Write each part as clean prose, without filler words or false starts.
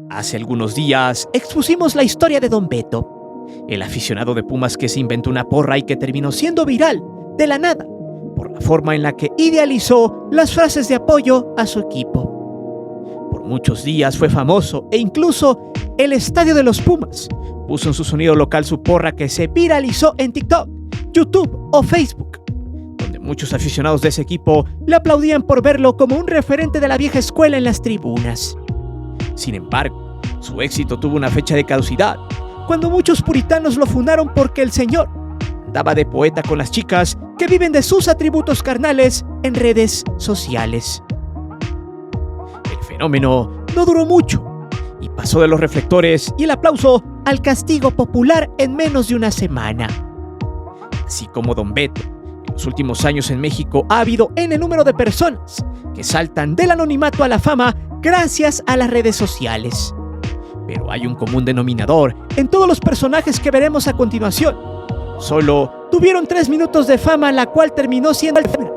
Hace algunos días expusimos la historia de Don Beto, el aficionado de Pumas que se inventó una porra y que terminó siendo viral de la nada por la forma en la que idealizó las frases de apoyo a su equipo. Por muchos días fue famoso e incluso el estadio de los Pumas puso en su sonido local su porra que se viralizó en TikTok, YouTube o Facebook, donde muchos aficionados de ese equipo le aplaudían por verlo como un referente de la vieja escuela en las tribunas. Sin embargo, su éxito tuvo una fecha de caducidad, cuando muchos puritanos lo funaron porque el señor andaba de poeta con las chicas que viven de sus atributos carnales en redes sociales. El fenómeno no duró mucho y pasó de los reflectores y el aplauso al castigo popular en menos de una semana. Así como Don Beto, en los últimos años en México ha habido N número de personas que saltan del anonimato a la fama gracias a las redes sociales. Pero hay un común denominador en todos los personajes que veremos a continuación. Solo tuvieron 3 minutos de fama, la cual terminó siendo efímera,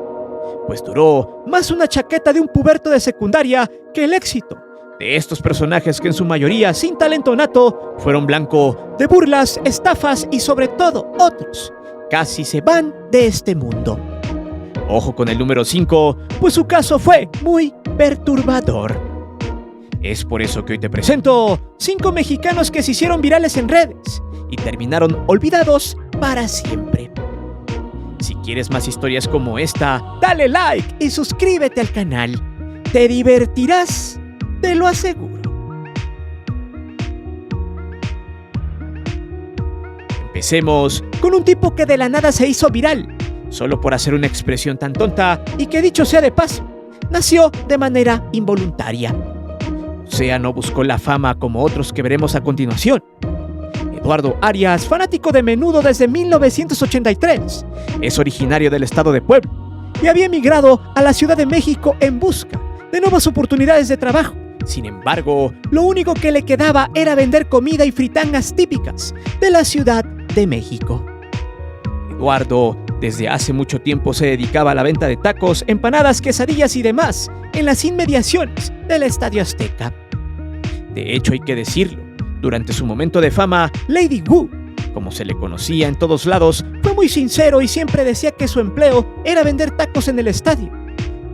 pues duró más una chaqueta de un puberto de secundaria que el éxito de estos personajes que en su mayoría sin talento nato fueron blanco de burlas, estafas y sobre todo otros casi se van de este mundo. Ojo con el número 5, pues su caso fue muy perturbador. Es por eso que hoy te presento 5 mexicanos que se hicieron virales en redes y terminaron olvidados para siempre. Si quieres más historias como esta, dale like y suscríbete al canal. Te divertirás, te lo aseguro. Empecemos con un tipo que de la nada se hizo viral, solo por hacer una expresión tan tonta y que, dicho sea de paso, nació de manera involuntaria. O sea, no buscó la fama como otros que veremos a continuación. Eduardo Arias, fanático de Menudo desde 1983, es originario del estado de Puebla y había emigrado a la Ciudad de México en busca de nuevas oportunidades de trabajo. Sin embargo, lo único que le quedaba era vender comida y fritangas típicas de la Ciudad de México. Eduardo desde hace mucho tiempo se dedicaba a la venta de tacos, empanadas, quesadillas y demás en las inmediaciones del Estadio Azteca. De hecho, hay que decirlo, durante su momento de fama, Lady Wu, como se le conocía en todos lados, fue muy sincero y siempre decía que su empleo era vender tacos en el estadio.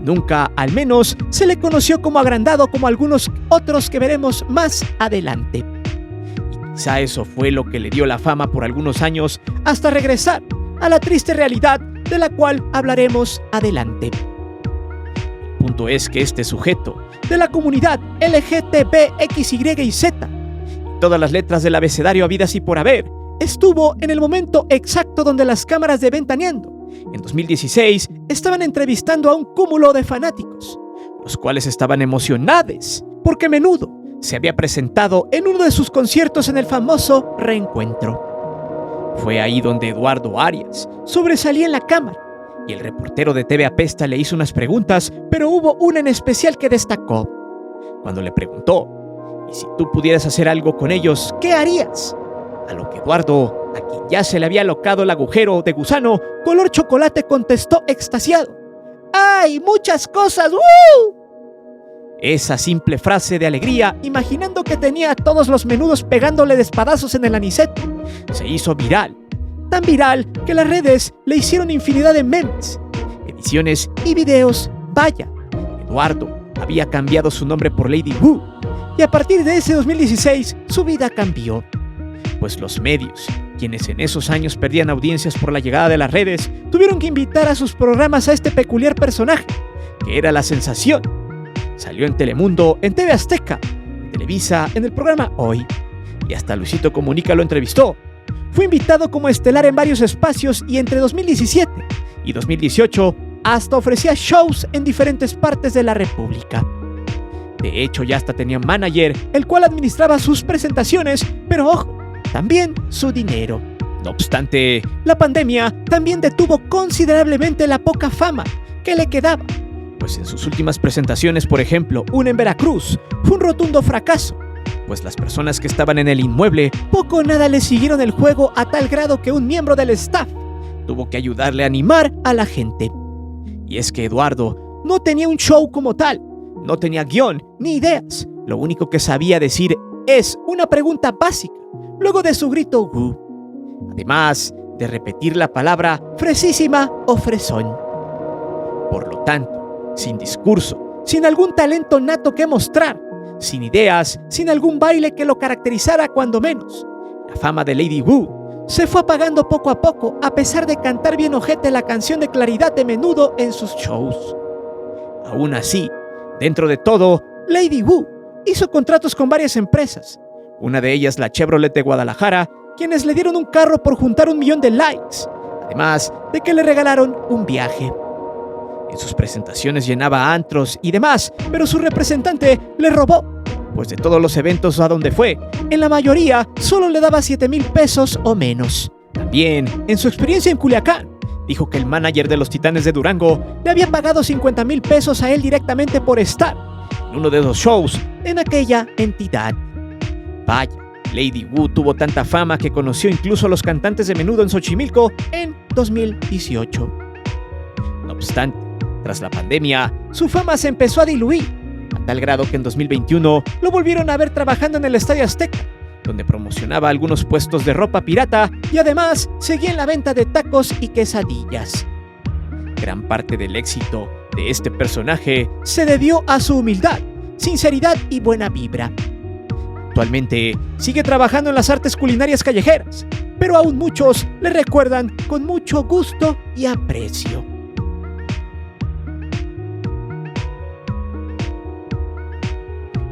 Nunca, al menos, se le conoció como agrandado como algunos otros que veremos más adelante. Y quizá eso fue lo que le dio la fama por algunos años hasta regresar a la triste realidad de la cual hablaremos adelante. El punto es que este sujeto de la comunidad LGTBXY y Z, y todas las letras del abecedario habidas y por haber, estuvo en el momento exacto donde las cámaras de Ventaneando en 2016 estaban entrevistando a un cúmulo de fanáticos, los cuales estaban emocionados porque Menudo se había presentado en uno de sus conciertos en el famoso Reencuentro. Fue ahí donde Eduardo Arias sobresalía en la cámara y el reportero de TV Apesta le hizo unas preguntas, pero hubo una en especial que destacó. Cuando le preguntó, ¿y si tú pudieras hacer algo con ellos, qué harías? A lo que Eduardo, a quien ya se le había alocado el agujero de gusano color chocolate, contestó extasiado: ¡ay, muchas cosas! ¡Uh! Esa simple frase de alegría, imaginando que tenía a todos los menudos pegándole de espadazos en el aniceto, se hizo viral. Tan viral que las redes le hicieron infinidad de memes, ediciones y videos. Vaya, Eduardo había cambiado su nombre por Lady Wu, y a partir de ese 2016 su vida cambió. Pues los medios, quienes en esos años perdían audiencias por la llegada de las redes, tuvieron que invitar a sus programas a este peculiar personaje, que era la sensación. Salió en Telemundo, en TV Azteca, en Televisa, en el programa Hoy, y hasta Luisito Comunica lo entrevistó. Fue invitado como estelar en varios espacios y entre 2017 y 2018 hasta ofrecía shows en diferentes partes de la República. De hecho, ya hasta tenía un manager, el cual administraba sus presentaciones, pero ojo, también su dinero. No obstante, la pandemia también detuvo considerablemente la poca fama que le quedaba, pues en sus últimas presentaciones, por ejemplo, una en Veracruz, fue un rotundo fracaso, pues las personas que estaban en el inmueble poco o nada le siguieron el juego, a tal grado que un miembro del staff tuvo que ayudarle a animar a la gente. Y es que Eduardo no tenía un show como tal, no tenía guión ni ideas, lo único que sabía decir es una pregunta básica, luego de su grito "Woo", además de repetir la palabra fresísima o fresón. Por lo tanto, sin discurso, sin algún talento nato que mostrar, sin ideas, sin algún baile que lo caracterizara cuando menos, la fama de Lady Wu se fue apagando poco a poco a pesar de cantar bien ojete la canción de Claridad de menudo en sus shows. Aún así, dentro de todo, Lady Wu hizo contratos con varias empresas, una de ellas la Chevrolet de Guadalajara, quienes le dieron un carro por juntar 1 millón de likes, además de que le regalaron un viaje. En sus presentaciones llenaba antros y demás, pero su representante le robó, pues de todos los eventos a donde fue, en la mayoría solo le daba 7,000 pesos o menos. También, en su experiencia en Culiacán, dijo que el manager de los Titanes de Durango le había pagado 50,000 pesos a él directamente por estar en uno de los shows en aquella entidad. Vaya, Lady Wu tuvo tanta fama que conoció incluso a los cantantes de menudo en Xochimilco en 2018. No obstante, tras la pandemia, su fama se empezó a diluir, a tal grado que en 2021 lo volvieron a ver trabajando en el Estadio Azteca, donde promocionaba algunos puestos de ropa pirata y además seguía en la venta de tacos y quesadillas. Gran parte del éxito de este personaje se debió a su humildad, sinceridad y buena vibra. Actualmente sigue trabajando en las artes culinarias callejeras, pero aún muchos le recuerdan con mucho gusto y aprecio.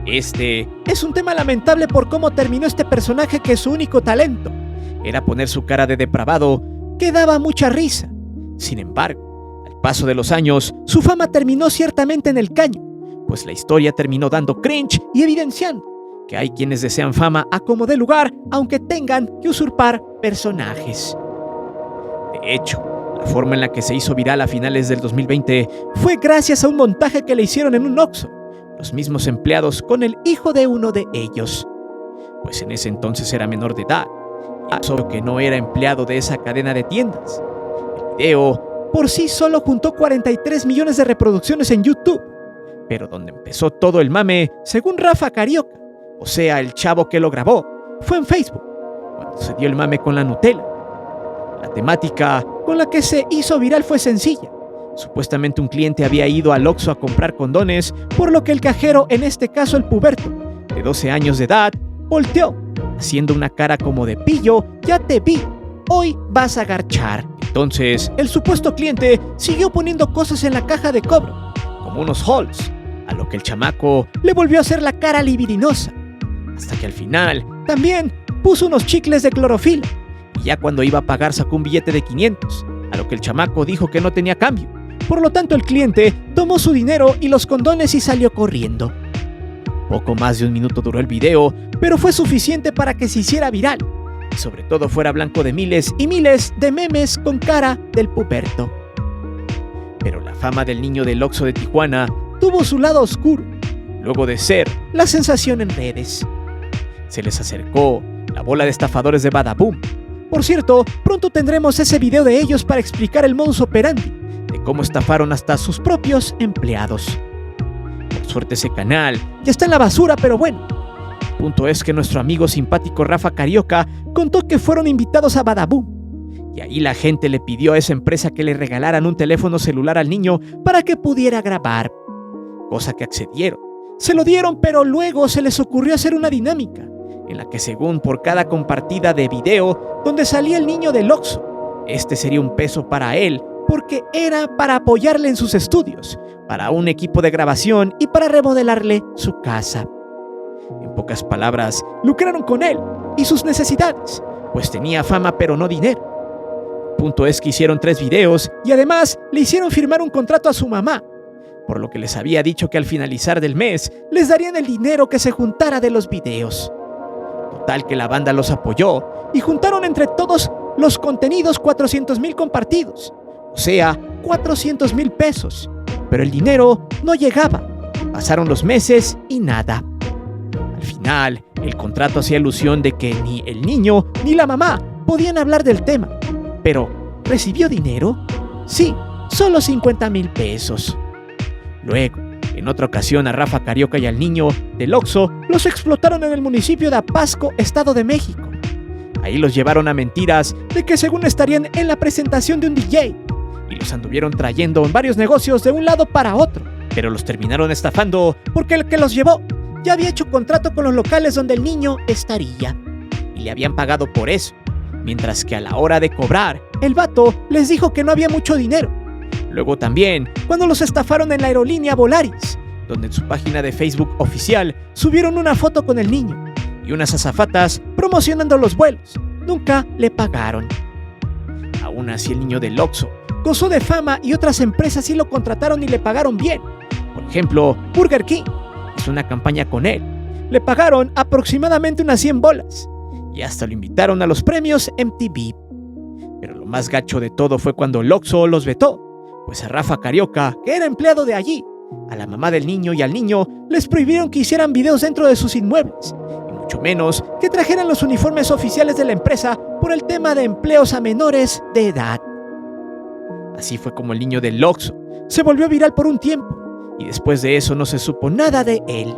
Este es un tema lamentable por cómo terminó este personaje que su único talento era poner su cara de depravado que daba mucha risa. Sin embargo, al paso de los años, su fama terminó ciertamente en el caño, pues la historia terminó dando cringe y evidenciando que hay quienes desean fama a como dé lugar, aunque tengan que usurpar personajes. De hecho, la forma en la que se hizo viral a finales del 2020 fue gracias a un montaje que le hicieron en un Oxxo, los mismos empleados con el hijo de uno de ellos, pues en ese entonces era menor de edad, solo que no era empleado de esa cadena de tiendas. El video por sí solo juntó 43 millones de reproducciones en YouTube, pero donde empezó todo el mame, según Rafa Carioca, o sea, el chavo que lo grabó, fue en Facebook, cuando se dio el mame con la Nutella. La temática con la que se hizo viral fue sencilla. Supuestamente un cliente había ido al Oxxo a comprar condones, por lo que el cajero, en este caso el puberto, de 12 años de edad, volteó, haciendo una cara como de pillo, ya te vi, hoy vas a garchar. Entonces, el supuesto cliente siguió poniendo cosas en la caja de cobro, como unos halls, a lo que el chamaco le volvió a hacer la cara libidinosa, hasta que al final también puso unos chicles de clorofila, y ya cuando iba a pagar sacó un billete de 500, a lo que el chamaco dijo que no tenía cambio. Por lo tanto, el cliente tomó su dinero y los condones y salió corriendo. Poco más de 1 minuto duró el video, pero fue suficiente para que se hiciera viral y sobre todo fuera blanco de miles y miles de memes con cara del puberto. Pero la fama del niño del Oxxo de Tijuana tuvo su lado oscuro, luego de ser la sensación en redes. Se les acercó la bola de estafadores de Badaboom. Por cierto, pronto tendremos ese video de ellos para explicar el modus operandi de cómo estafaron hasta sus propios empleados. Por suerte ese canal ya está en la basura, pero bueno. El punto es que nuestro amigo simpático Rafa Carioca contó que fueron invitados a Badaboom, y ahí la gente le pidió a esa empresa que le regalaran un teléfono celular al niño para que pudiera grabar, cosa que accedieron. Se lo dieron, pero luego se les ocurrió hacer una dinámica, en la que según por cada compartida de video donde salía el niño del Oxxo, este sería un peso para él, porque era para apoyarle en sus estudios, para un equipo de grabación y para remodelarle su casa. En pocas palabras, lucraron con él y sus necesidades, pues tenía fama pero no dinero. El punto es que hicieron 3 videos y además le hicieron firmar un contrato a su mamá, por lo que les había dicho que al finalizar del mes les darían el dinero que se juntara de los videos. Total que la banda los apoyó y juntaron entre todos los contenidos 400,000 compartidos, o sea, 400,000 pesos, pero el dinero no llegaba. Pasaron los meses y nada. Al final, el contrato hacía alusión de que ni el niño ni la mamá podían hablar del tema, pero ¿recibió dinero? Sí, solo 50,000 pesos. Luego, En otra ocasión, a Rafa Carioca y al niño del Oxxo los explotaron en el municipio de Apasco, Estado de México. Ahí los llevaron a mentiras de que según estarían en la presentación de un DJ y los anduvieron trayendo en varios negocios de un lado para otro, pero los terminaron estafando porque el que los llevó ya había hecho contrato con los locales donde el niño estaría y le habían pagado por eso, mientras que a la hora de cobrar, el vato les dijo que no había mucho dinero. Luego también, cuando los estafaron en la aerolínea Volaris, donde en su página de Facebook oficial subieron una foto con el niño y unas azafatas promocionando los vuelos, nunca le pagaron. Aún así, el niño del Oxxo gozó de fama y otras empresas sí lo contrataron y le pagaron bien. Por ejemplo, Burger King hizo una campaña con él. Le pagaron aproximadamente unas 100 bolas y hasta lo invitaron a los premios MTV. Pero lo más gacho de todo fue cuando el Oxxo los vetó, pues a Rafa Carioca, que era empleado de allí, a la mamá del niño y al niño les prohibieron que hicieran videos dentro de sus inmuebles, y mucho menos que trajeran los uniformes oficiales de la empresa por el tema de empleos a menores de edad. Así fue como el niño del Oxxo se volvió viral por un tiempo, y después de eso no se supo nada de él.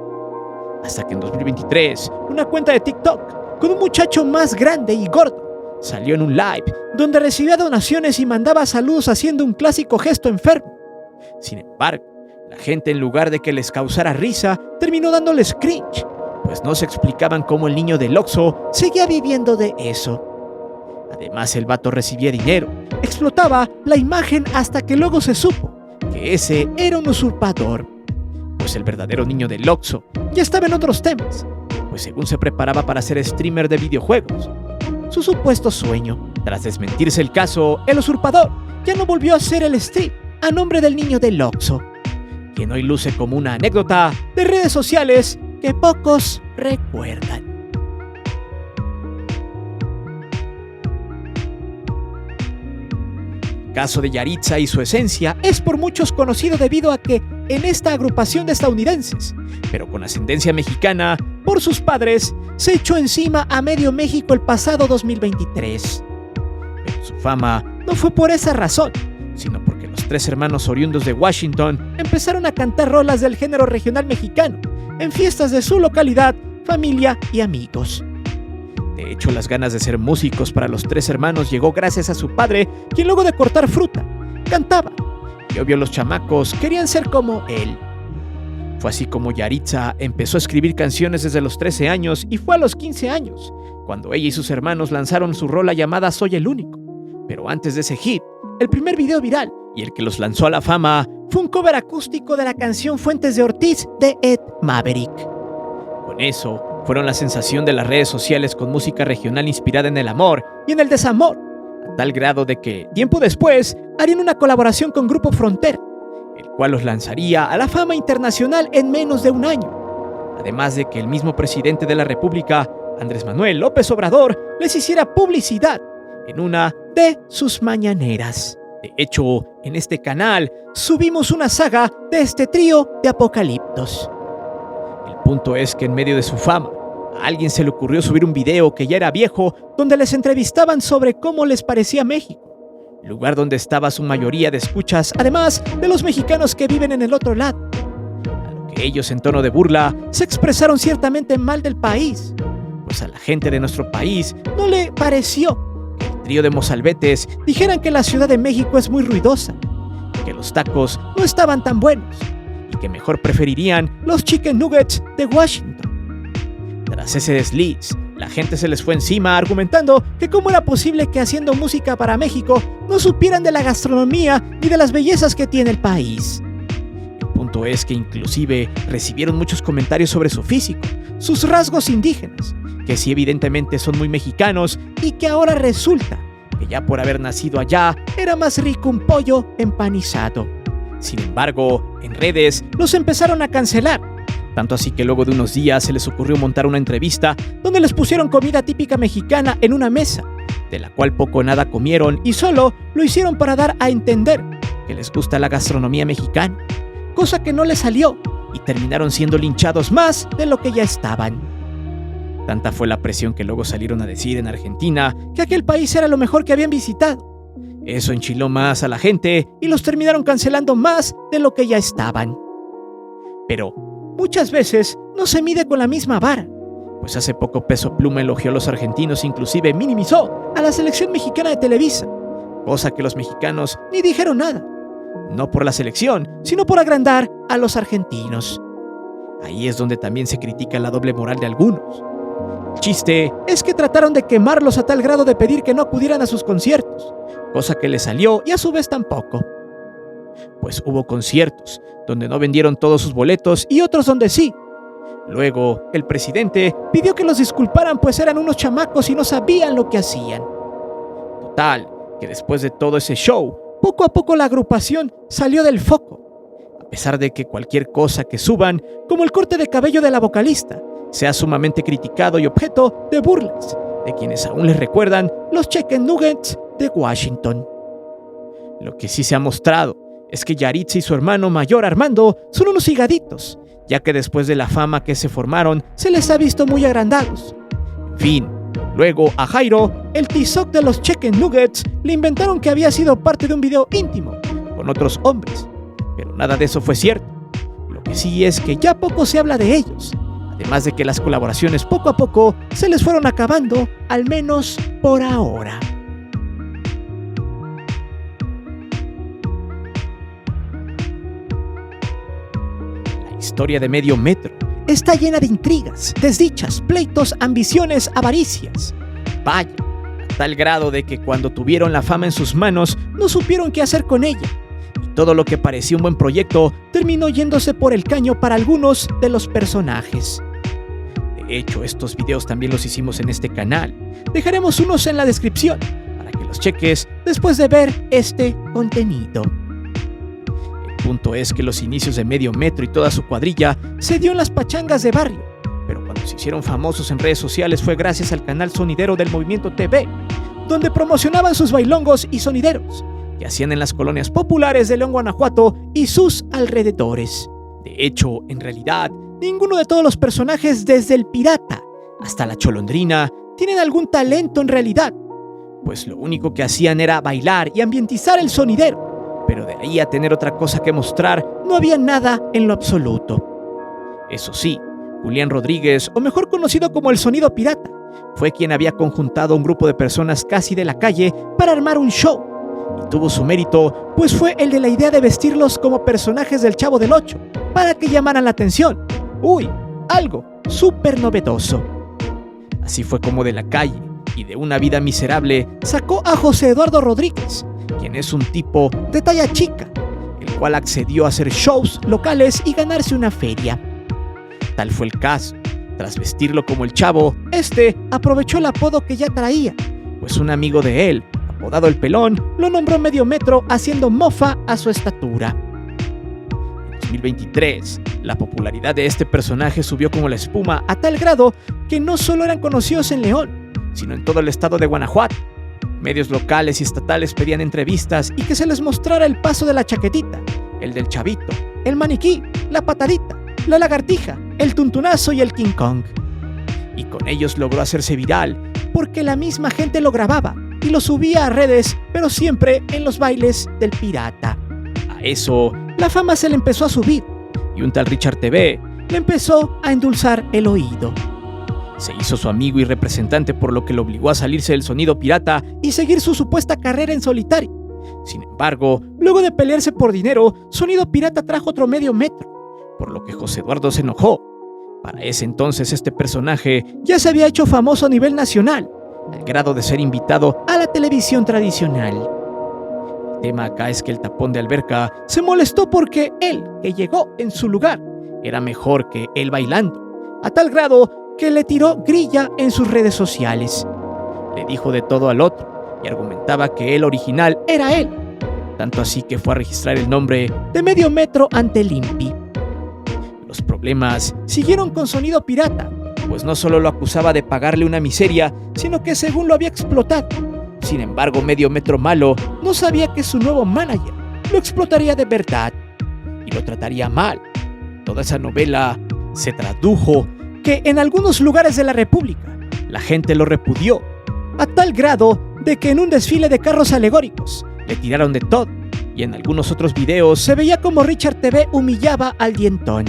Hasta que en 2023, una cuenta de TikTok con un muchacho más grande y gordo salió en un live donde recibía donaciones y mandaba saludos haciendo un clásico gesto enfermo. Sin embargo, la gente, en lugar de que les causara risa, terminó dándoles cringe, pues no se explicaban cómo el niño del Oxxo seguía viviendo de eso. Además, el vato recibía dinero, explotaba la imagen hasta que luego se supo que ese era un usurpador, pues el verdadero niño del Oxxo ya estaba en otros temas, pues según se preparaba para ser streamer de videojuegos. Su supuesto sueño. Tras desmentirse el caso, el usurpador ya no volvió a hacer el stream a nombre del niño del Oxxo, quien hoy luce como una anécdota de redes sociales que pocos recuerdan. El caso de Yaritza y su esencia es por muchos conocido debido a que en esta agrupación de estadounidenses, pero con ascendencia mexicana por sus padres, se echó encima a medio México el pasado 2023. Pero su fama no fue por esa razón, sino porque los tres hermanos oriundos de Washington empezaron a cantar rolas del género regional mexicano en fiestas de su localidad, familia y amigos. De hecho, las ganas de ser músicos para los tres hermanos llegó gracias a su padre, quien luego de cortar fruta, cantaba. Y obvio los chamacos querían ser como él. Fue así como Yaritza empezó a escribir canciones desde los 13 años y fue a los 15 años, cuando ella y sus hermanos lanzaron su rola llamada Soy el Único. Pero antes de ese hit, el primer video viral y el que los lanzó a la fama fue un cover acústico de la canción Fuentes de Ortiz de Ed Maverick. Con eso, fueron la sensación de las redes sociales con música regional inspirada en el amor y en el desamor, a tal grado de que, tiempo después, harían una colaboración con Grupo Frontera, el cual los lanzaría a la fama internacional en menos de un año. Además de que el mismo presidente de la República, Andrés Manuel López Obrador, les hiciera publicidad en una de sus mañaneras. De hecho, en este canal subimos una saga de este trío de apocaliptos. El punto es que en medio de su fama, a alguien se le ocurrió subir un video que ya era viejo, donde les entrevistaban sobre cómo les parecía México, lugar donde estaba su mayoría de escuchas, además de los mexicanos que viven en el otro lado. A lo que ellos, en tono de burla, se expresaron ciertamente mal del país, pues a la gente de nuestro país no le pareció que el trío de mozalbetes dijeran que la Ciudad de México es muy ruidosa, que los tacos no estaban tan buenos y que mejor preferirían los chicken nuggets de Washington. Tras ese desliz, la gente se les fue encima argumentando que cómo era posible que haciendo música para México no supieran de la gastronomía ni de las bellezas que tiene el país. El punto es que inclusive recibieron muchos comentarios sobre su físico, sus rasgos indígenas, que sí evidentemente son muy mexicanos y que ahora resulta que ya por haber nacido allá era más rico un pollo empanizado. Sin embargo, en redes los empezaron a cancelar. Tanto así que luego de unos días se les ocurrió montar una entrevista donde les pusieron comida típica mexicana en una mesa, de la cual poco o nada comieron y solo lo hicieron para dar a entender que les gusta la gastronomía mexicana, cosa que no les salió y terminaron siendo linchados más de lo que ya estaban. Tanta fue la presión que luego salieron a decir en Argentina que aquel país era lo mejor que habían visitado. Eso enchiló más a la gente y los terminaron cancelando más de lo que ya estaban. Pero muchas veces no se mide con la misma vara, pues hace poco Peso Pluma elogió a los argentinos e inclusive minimizó a la selección mexicana de Televisa, cosa que los mexicanos ni dijeron nada, no por la selección, sino por agrandar a los argentinos. Ahí es donde también se critica la doble moral de algunos. El chiste es que trataron de quemarlos a tal grado de pedir que no acudieran a sus conciertos, cosa que les salió y a su vez tampoco. Pues hubo conciertos donde no vendieron todos sus boletos y otros donde sí. Luego, el presidente pidió que los disculparan pues eran unos chamacos y no sabían lo que hacían. Total, que después de todo ese show, poco a poco la agrupación salió del foco, a pesar de que cualquier cosa que suban, como el corte de cabello de la vocalista, sea sumamente criticado y objeto de burlas de quienes aún les recuerdan los Chicken Nuggets de Washington. Lo que sí se ha mostrado es que Yalitza y su hermano mayor Armando son unos higaditos, ya que después de la fama que se formaron se les ha visto muy agrandados. En fin, luego a Jairo, el tizoc de los Chicken Nuggets, le inventaron que había sido parte de un video íntimo con otros hombres, pero nada de eso fue cierto. Lo que sí es que ya poco se habla de ellos, además de que las colaboraciones poco a poco se les fueron acabando, al menos por ahora. La historia de Medio Metro está llena de intrigas, desdichas, pleitos, ambiciones, avaricias. Vaya, a tal grado de que cuando tuvieron la fama en sus manos no supieron qué hacer con ella. Y todo lo que parecía un buen proyecto terminó yéndose por el caño para algunos de los personajes. De hecho, estos videos también los hicimos en este canal. Dejaremos unos en la descripción para que los cheques después de ver este contenido. El punto es que los inicios de Medio Metro y toda su cuadrilla se dio en las pachangas de barrio, pero cuando se hicieron famosos en redes sociales fue gracias al canal sonidero del Movimiento TV, donde promocionaban sus bailongos y sonideros que hacían en las colonias populares de León, Guanajuato y sus alrededores. De hecho, en realidad, ninguno de todos los personajes, desde el pirata hasta la Cholondrina, tienen algún talento en realidad, pues lo único que hacían era bailar y ambientizar el sonidero, pero de ahí a tener otra cosa que mostrar, no había nada en lo absoluto. Eso sí, Julián Rodríguez, o mejor conocido como el Sonido Pirata, fue quien había conjuntado a un grupo de personas casi de la calle para armar un show, y tuvo su mérito, pues fue el de la idea de vestirlos como personajes del Chavo del Ocho, para que llamaran la atención. ¡Uy! Algo súper novedoso. Así fue como de la calle y de una vida miserable sacó a José Eduardo Rodríguez, quien es un tipo de talla chica, el cual accedió a hacer shows locales y ganarse una feria. Tal fue el caso. Tras vestirlo como el Chavo, aprovechó el apodo que ya traía, pues un amigo de él, apodado El Pelón, lo nombró Medio Metro haciendo mofa a su estatura. En 2023, la popularidad de este personaje subió como la espuma a tal grado que no solo eran conocidos en León, sino en todo el estado de Guanajuato. Medios locales y estatales pedían entrevistas y que se les mostrara el paso de la chaquetita, el del chavito, el maniquí, la patadita, la lagartija, el tuntunazo y el King Kong. Y con ellos logró hacerse viral, porque la misma gente lo grababa y lo subía a redes, pero siempre en los bailes del pirata. A eso, la fama se le empezó a subir, y un tal Richard TV le empezó a endulzar el oído. Se hizo su amigo y representante, por lo que lo obligó a salirse del sonido pirata y seguir su supuesta carrera en solitario. Sin embargo, luego de pelearse por dinero, Sonido Pirata trajo otro Medio Metro, por lo que José Eduardo se enojó. Para ese entonces este personaje ya se había hecho famoso a nivel nacional, al grado de ser invitado a la televisión tradicional. El tema acá es que el tapón de alberca se molestó porque él, que llegó en su lugar, era mejor que él bailando, a tal grado que le tiró grilla en sus redes sociales. Le dijo de todo al otro y argumentaba que el original era él, tanto así que fue a registrar el nombre de Medio Metro ante el INPI. Los problemas siguieron con Sonido Pirata, pues no solo lo acusaba de pagarle una miseria, sino que según lo había explotado. Sin embargo, Medio Metro malo no sabía que su nuevo manager lo explotaría de verdad y lo trataría mal. Toda esa novela se tradujo que en algunos lugares de la República la gente lo repudió, a tal grado de que en un desfile de carros alegóricos le tiraron de todo, y en algunos otros videos se veía como Richard TV humillaba al dientón.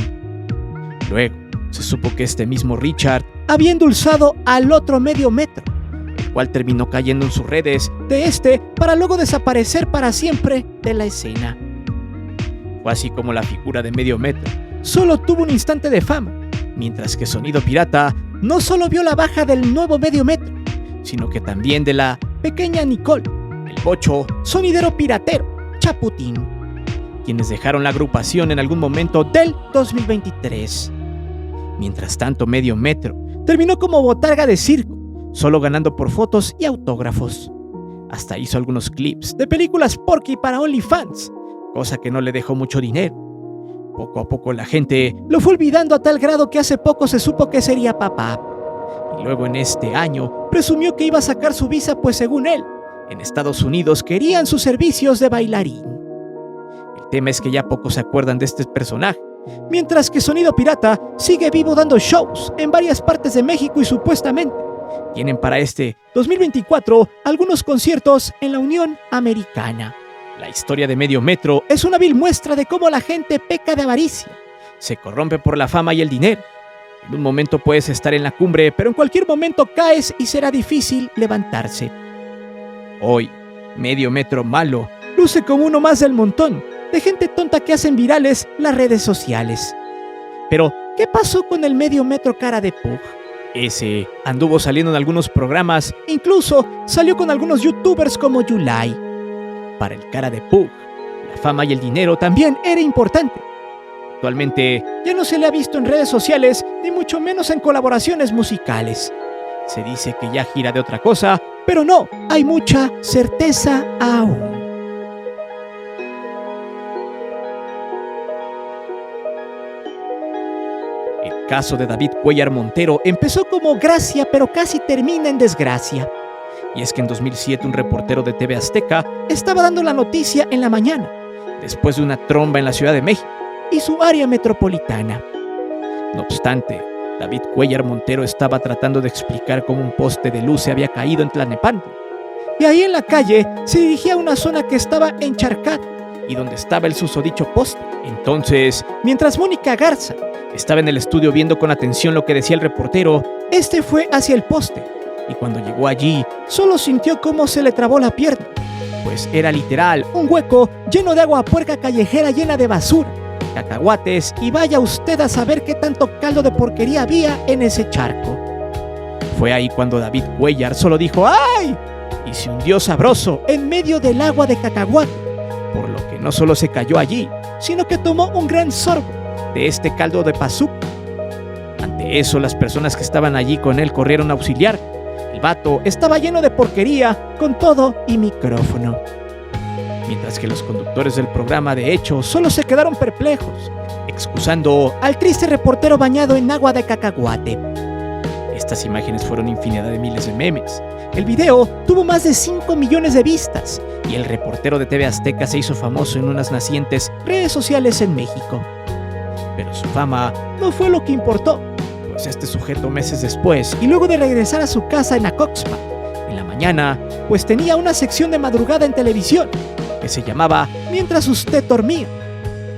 Luego, se supo que este mismo Richard había endulzado al otro medio metro, el cual terminó cayendo en sus redes de este para luego desaparecer para siempre de la escena. Fue así como la figura de medio metro solo tuvo un instante de fama, mientras que Sonido Pirata no solo vio la baja del nuevo medio metro, sino que también de la pequeña Nicole, el bocho sonidero piratero Chaputín, quienes dejaron la agrupación en algún momento del 2023. Mientras tanto, medio metro terminó como botarga de circo, solo ganando por fotos y autógrafos. Hasta hizo algunos clips de películas porky para OnlyFans, cosa que no le dejó mucho dinero. Poco a poco la gente lo fue olvidando a tal grado que hace poco se supo que sería papá. Y luego en este año presumió que iba a sacar su visa, pues según él, en Estados Unidos querían sus servicios de bailarín. El tema es que ya pocos se acuerdan de este personaje, mientras que Sonido Pirata sigue vivo dando shows en varias partes de México y supuestamente tienen para este 2024 algunos conciertos en la Unión Americana. La historia de Medio Metro es una vil muestra de cómo la gente peca de avaricia, se corrompe por la fama y el dinero. En un momento puedes estar en la cumbre, pero en cualquier momento caes y será difícil levantarse. Hoy, Medio Metro malo luce como uno más del montón de gente tonta que hacen virales las redes sociales. Pero, ¿qué pasó con el Medio Metro cara de Pug? Ese anduvo saliendo en algunos programas, incluso salió con algunos youtubers como Yulai. Para el cara de Pug, la fama y el dinero también era importante. Actualmente ya no se le ha visto en redes sociales, ni mucho menos en colaboraciones musicales. Se dice que ya gira de otra cosa, pero no hay mucha certeza aún. El caso de David Cuéllar Montero empezó como gracia, pero casi termina en desgracia. Y es que en 2007 un reportero de TV Azteca estaba dando la noticia en la mañana, después de una tromba en la Ciudad de México y su área metropolitana. No obstante, David Cuéllar Montero estaba tratando de explicar cómo un poste de luz se había caído en Tlalnepantla. Y ahí en la calle se dirigía a una zona que estaba encharcada y donde estaba el susodicho poste. Entonces, mientras Mónica Garza estaba en el estudio viendo con atención lo que decía el reportero, este fue hacia el poste. Y cuando llegó allí, solo sintió cómo se le trabó la pierna, pues era literal un hueco lleno de agua puerca callejera llena de basura, cacahuates y vaya usted a saber qué tanto caldo de porquería había en ese charco. Fue ahí cuando David Cuéllar solo dijo ¡ay! Y se hundió sabroso en medio del agua de cacahuate, por lo que no solo se cayó allí, sino que tomó un gran sorbo de este caldo de pazú. Ante eso, las personas que estaban allí con él corrieron a auxiliar. El vato estaba lleno de porquería, con todo y micrófono. Mientras que los conductores del programa, de hecho, solo se quedaron perplejos, excusando al triste reportero bañado en agua de cacahuate. Estas imágenes fueron infinidad de miles de memes. El video tuvo más de 5 millones de vistas y el reportero de TV Azteca se hizo famoso en unas nacientes redes sociales en México. Pero su fama no fue lo que importó. Este sujeto meses después y luego de regresar a su casa en Acoxpa, en la mañana, pues tenía una sección de madrugada en televisión que se llamaba Mientras usted dormía.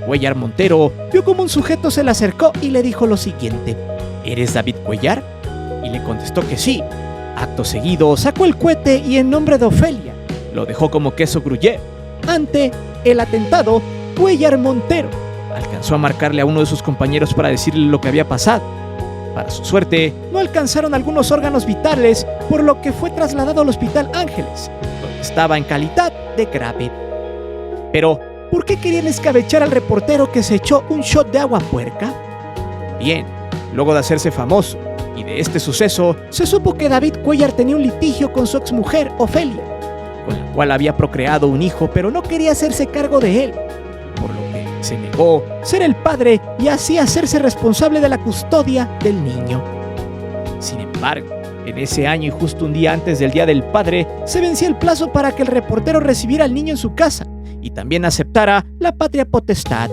Cuéllar Montero vio como un sujeto se le acercó y le dijo lo siguiente: ¿eres David Cuéllar? Y le contestó que sí. Acto seguido sacó el cohete y en nombre de Ofelia lo dejó como queso gruyère. Ante el atentado, Cuéllar Montero alcanzó a marcarle a uno de sus compañeros para decirle lo que había pasado. Para su suerte, no alcanzaron algunos órganos vitales, por lo que fue trasladado al Hospital Ángeles, donde estaba en calidad de grave. Pero, ¿por qué querían escabechar al reportero que se echó un shot de agua puerca? Bien, luego de hacerse famoso y de este suceso, se supo que David Cuéllar tenía un litigio con su exmujer, Ofelia, con la cual había procreado un hijo, pero no quería hacerse cargo de él, por lo que se negó ser el padre y así hacerse responsable de la custodia del niño. Sin embargo, en ese año y justo un día antes del Día del Padre, se vencía el plazo para que el reportero recibiera al niño en su casa y también aceptara la patria potestad.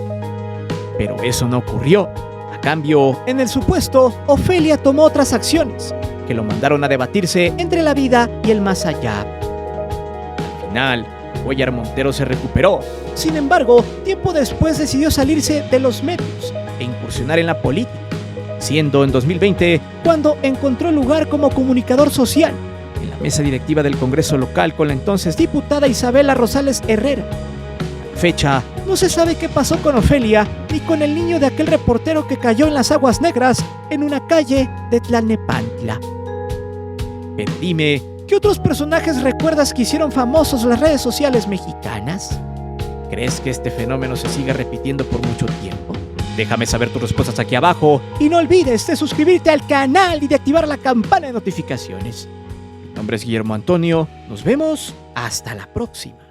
Pero eso no ocurrió. A cambio, en el supuesto, Ofelia tomó otras acciones que lo mandaron a debatirse entre la vida y el más allá. Al final, Cuéllar Montero se recuperó. Sin embargo, tiempo después decidió salirse de los medios e incursionar en la política, siendo en 2020 cuando encontró lugar como comunicador social en la mesa directiva del Congreso local con la entonces diputada Isabela Rosales Herrera. A la fecha, no se sabe qué pasó con Ofelia ni con el niño de aquel reportero que cayó en las aguas negras en una calle de Tlalnepantla. Pero dime, ¿qué otros personajes recuerdas que hicieron famosos las redes sociales mexicanas? ¿Crees que este fenómeno se siga repitiendo por mucho tiempo? Déjame saber tus respuestas aquí abajo y no olvides de suscribirte al canal y de activar la campana de notificaciones. Mi nombre es Guillermo Antonio, nos vemos hasta la próxima.